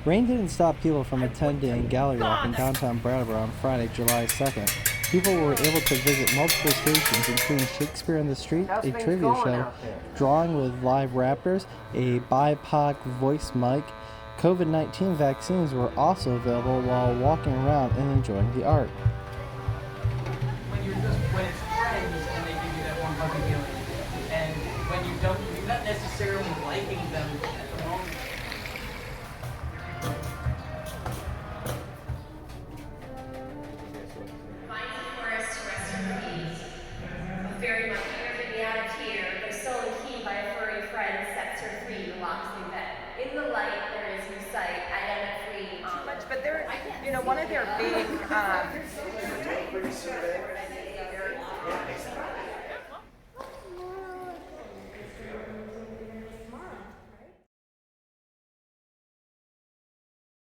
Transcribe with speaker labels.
Speaker 1: Rain didn't stop people from attending Gallery Walk in downtown Brattleboro on Friday, July 2nd. People were able to visit multiple stations, including Shakespeare in the Street,
Speaker 2: How's
Speaker 1: a
Speaker 2: things
Speaker 1: trivia
Speaker 2: going
Speaker 1: show,
Speaker 2: out there?
Speaker 1: drawing with live rappers, a BIPOC voice mic. COVID 19 vaccines were also available while walking around and enjoying the art.
Speaker 3: When it's friends and they give you that warm huggy feeling, and when you're not necessarily liking them at the moment.
Speaker 4: Finds a forest to rest your feet. A fairy might never be out of here, but a stolen key by a furry friend sets her free and locks me back. In the light, there is no sight. I am at free.
Speaker 5: Much, but they're, one of their big